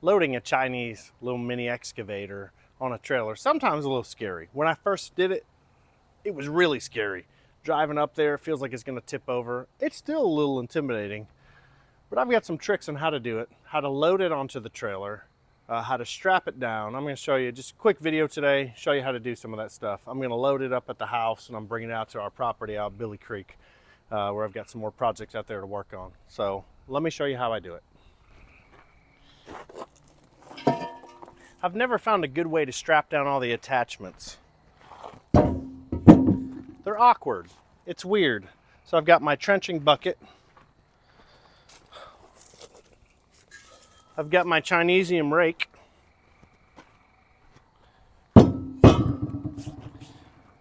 loading a Chinese little mini excavator on a trailer, sometimes a little scary. When I first did it, it was really scary. Driving up there, it feels like it's gonna tip over. It's still a little intimidating, but I've got some tricks on how to do it, how to load it onto the trailer, how to strap it down. I'm gonna show you just a quick video today, show you how to do some of that stuff. I'm gonna load it up at the house and I'm bringing it out to our property out Billy Creek, where I've got some more projects out there to work on. So let me show you how I do it. I've never found a good way to strap down all the attachments. They're awkward. It's weird. So I've got my trenching bucket. I've got my Chinesium rake.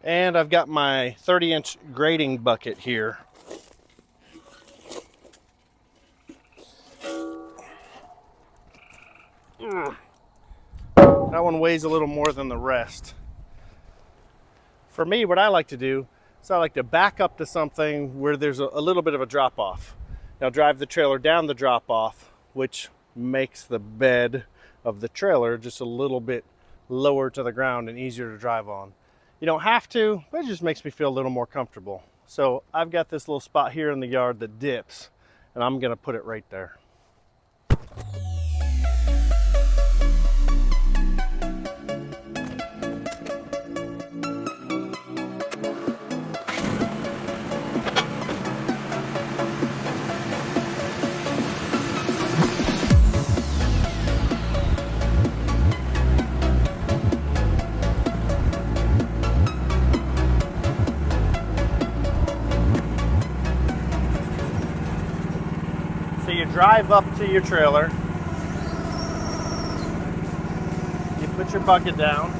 And I've got my 30-inch grading bucket here. That one weighs a little more than the rest. For me, what I like to do is I like to back up to something where there's a little bit of a drop off. Now drive the trailer down the drop off, which makes the bed of the trailer just a little bit lower to the ground and easier to drive on. You don't have to, but it just makes me feel a little more comfortable. So I've got this little spot here in the yard that dips, and I'm gonna put it right there. So you drive up to your trailer, you put your bucket down,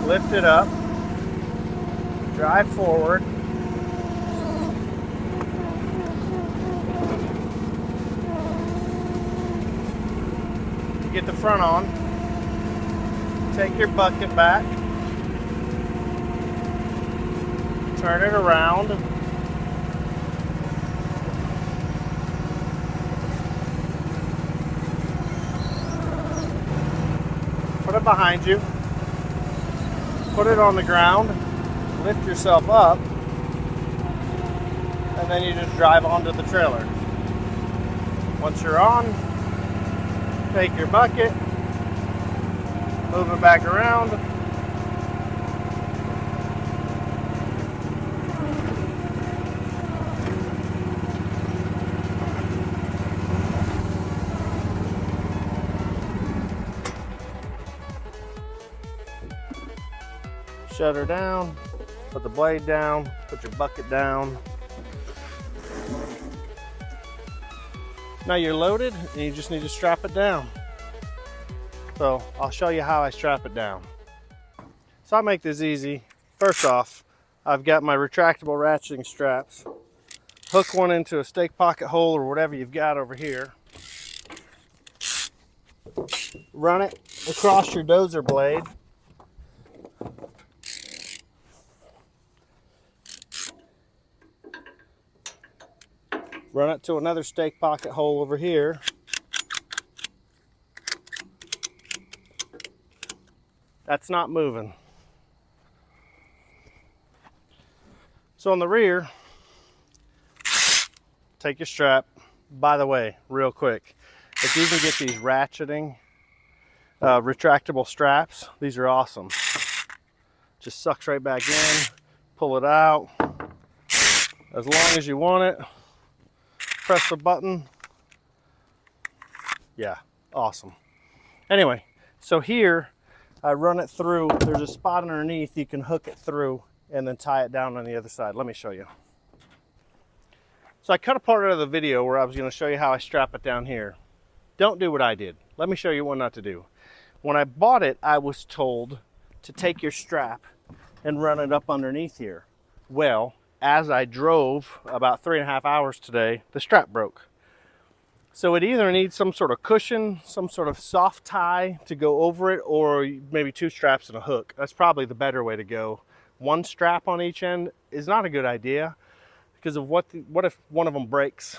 lift it up, drive forward, you get the front on, take your bucket back, turn it around, put it behind you, put it on the ground, lift yourself up, and then you just drive onto the trailer. Once you're on, take your bucket, move it back around, shut her down, put the blade down, put your bucket down. Now you're loaded and you just need to strap it down. So I'll show you how I strap it down. So I make this easy. First off, I've got my retractable ratcheting straps. Hook one into a stake pocket hole or whatever you've got over here. Run it across your dozer blade. Run it to another stake pocket hole over here. That's not moving. So on the rear, take your strap. By the way, real quick, if you can get these ratcheting retractable straps, these are awesome. Just sucks right back in, pull it out as long as you want it. Press the button. Yeah, awesome. Anyway, so here I run it through. There's a spot underneath you can hook it through and then tie it down on the other side. Let me show you. So I cut a part out of the video where I was going to show you how I strap it down here. Don't do what I did. Let me show you what not to do. When I bought it, I was told to take your strap and run it up underneath here. Well, as I drove about 3.5 hours today, the strap broke. So it either needs some sort of cushion, some sort of soft tie to go over it, or maybe 2 straps and a hook. That's probably the better way to go. One strap on each end is not a good idea because of what if one of them breaks?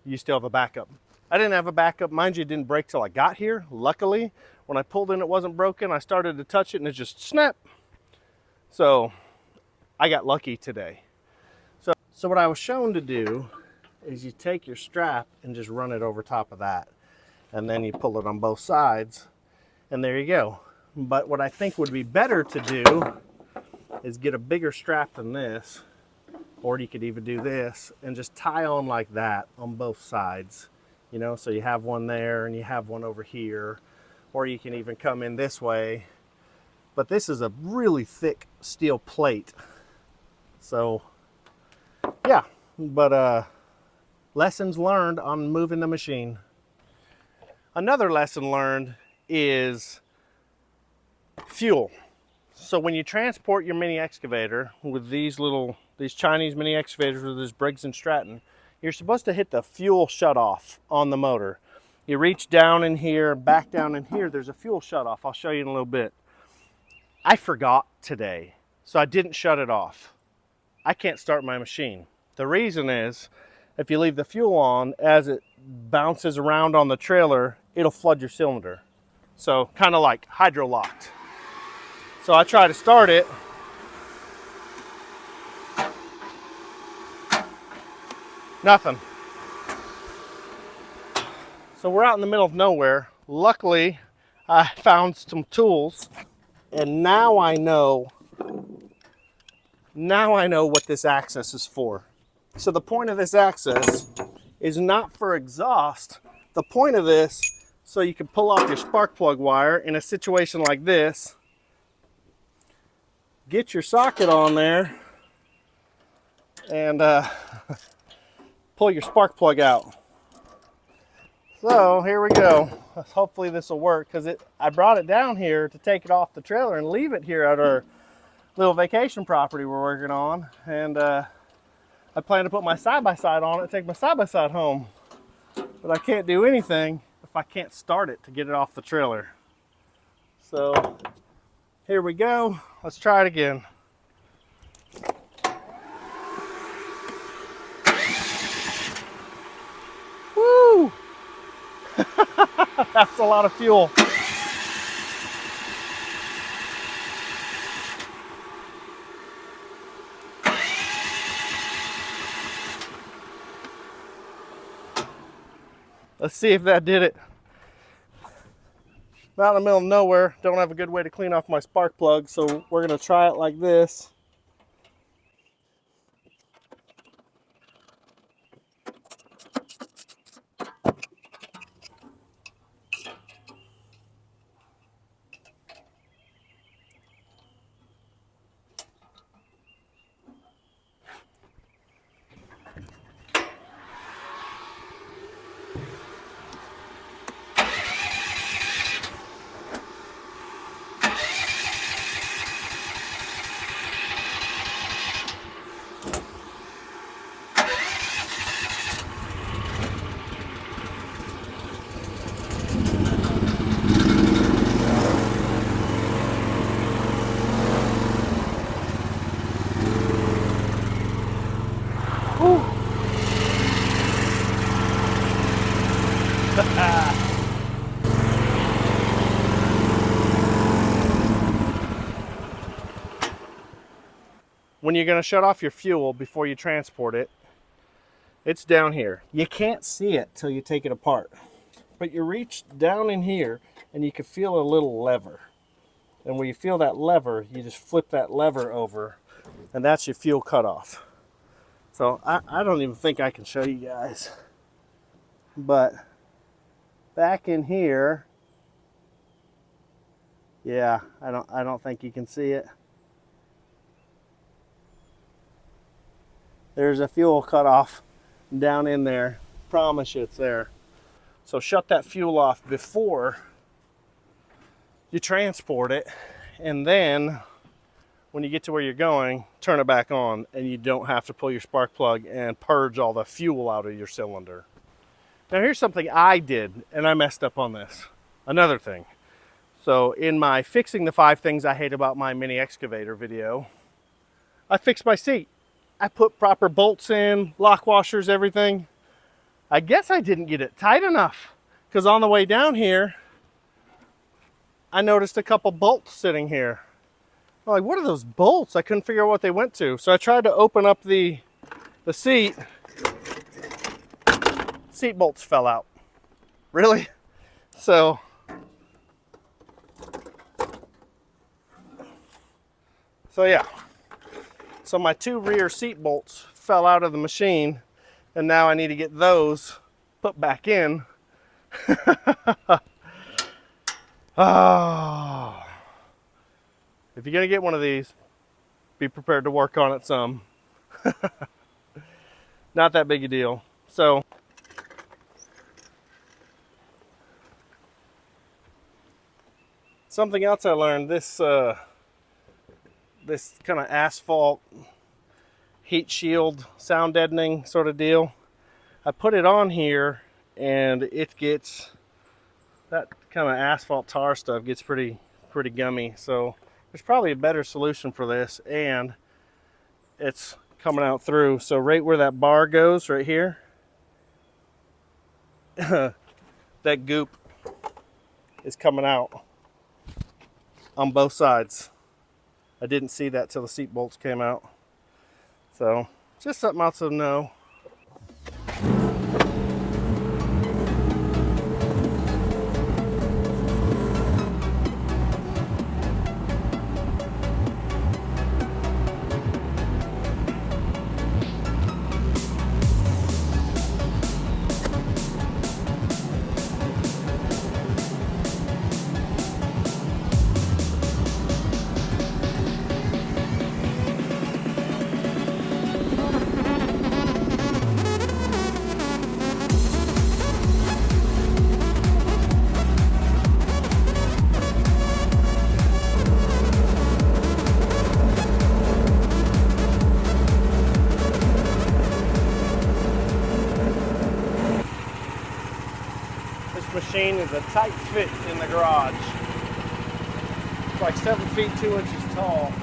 you still have a backup. I didn't have a backup. Mind you, it didn't break till I got here. Luckily, when I pulled in, it wasn't broken. I started to touch it and it just snapped. So I got lucky today. So what I was shown to do is you take your strap and just run it over top of that. And then you pull it on both sides and there you go. But what I think would be better to do is get a bigger strap than this, or you could even do this and just tie on like that on both sides. You know, so you have one there and you have one over here, or you can even come in this way. But this is a really thick steel plate. So yeah, but lessons learned on moving the machine. Another lesson learned is fuel. So when you transport your mini excavator with these Chinese mini excavators with this Briggs and Stratton, you're supposed to hit the fuel shutoff on the motor. You reach down in here, back down in here, there's a fuel shutoff. I'll show you in a little bit. I forgot today, so I didn't shut it off. I can't start my machine. The reason is, if you leave the fuel on, as it bounces around on the trailer, it'll flood your cylinder. So kind of like hydro locked. So I try to start it. Nothing. So we're out in the middle of nowhere. Luckily, I found some tools, and now I know what this access is for. So the point of this access is not for exhaust. The point of this, so you can pull off your spark plug wire in a situation like this, get your socket on there, and pull your spark plug out. So here we go. Hopefully this will work, because I brought it down here to take it off the trailer and leave it here at our little vacation property we're working on. And I plan to put my side-by-side on it and take my side-by-side home. But I can't do anything if I can't start it to get it off the trailer. So here we go. Let's try it again. Woo! That's a lot of fuel. Let's see if that did it. I'm out in the middle of nowhere, don't have a good way to clean off my spark plug, so we're gonna try it like this. When you're going to shut off your fuel before you transport it, it's down here. You can't see it till you take it apart. But you reach down in here and you can feel a little lever. And when you feel that lever, you just flip that lever over and that's your fuel cutoff. So I don't even think I can show you guys. But back in here, yeah, I don't think you can see it. There's a fuel cutoff down in there. Promise you it's there. So shut that fuel off before you transport it, and then when you get to where you're going, turn it back on, and you don't have to pull your spark plug and purge all the fuel out of your cylinder. Now here's something I did, and I messed up on this. Another thing. So in my fixing the 5 things I hate about my mini excavator video, I fixed my seat. I put proper bolts in, lock washers, everything. I guess I didn't get it tight enough, because on the way down here, I noticed a couple bolts sitting here. I'm like, what are those bolts? I couldn't figure out what they went to. So I tried to open up the seat. Seat bolts fell out. Really? So yeah. So my 2 rear seat bolts fell out of the machine, and now I need to get those put back in. Oh. If you're gonna get one of these, be prepared to work on it some. Not that big a deal. So something else I learned, this kind of asphalt heat shield sound deadening sort of deal. I put it on here and it gets, that kind of asphalt tar stuff gets pretty gummy. So there's probably a better solution for this, and it's coming out through. So right where that bar goes right here, that goop is coming out on both sides. I didn't see that till the seat bolts came out. So just something else to know. Machine is a tight fit in the garage. It's like 7 feet 2 inches tall.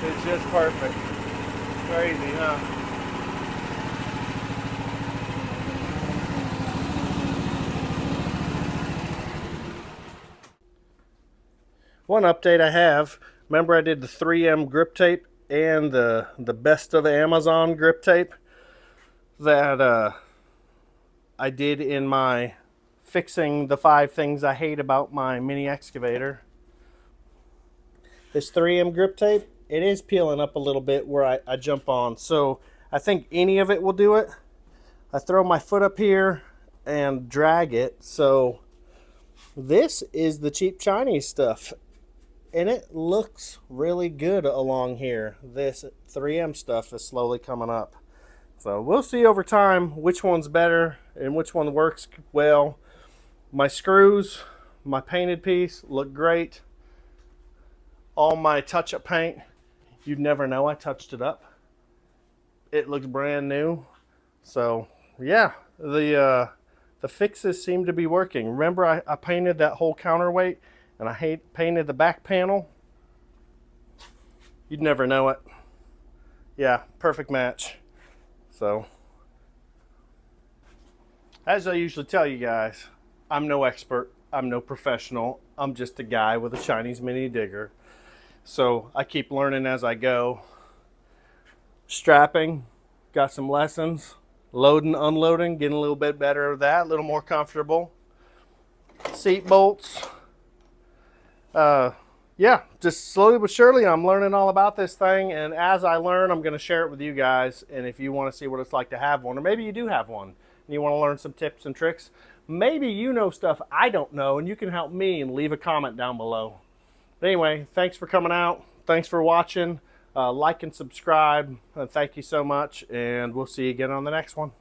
It's just perfect. Crazy, huh? One update I have, remember I did the 3M grip tape and the best of the Amazon grip tape that I did in my fixing the 5 things I hate about my mini excavator. This 3M grip tape, it is peeling up a little bit where I jump on, so I think any of it will do it. I throw my foot up here and drag it. So this is the cheap Chinese stuff, and it looks really good along here. This 3M stuff is slowly coming up. So we'll see over time which one's better and which one works well. My screws, my painted piece look great. All my touch-up paint, you'd never know I touched it up. It looks brand new. So yeah, the fixes seem to be working. Remember I painted that whole counterweight and I painted the back panel? You'd never know it. Yeah, perfect match. So, as I usually tell you guys, I'm no expert, I'm no professional, I'm just a guy with a Chinese mini digger. So I keep learning as I go. Strapping, got some lessons. Loading, unloading, getting a little bit better at that, a little more comfortable. Seat bolts. Yeah, just slowly but surely I'm learning all about this thing, and as I learn I'm going to share it with you guys. And if you want to see what it's like to have one, or maybe you do have one and you want to learn some tips and tricks, maybe you know stuff I don't know and you can help me, and leave a comment down below. But anyway, thanks for coming out, thanks for watching, like and subscribe, thank you so much, and we'll see you again on the next one.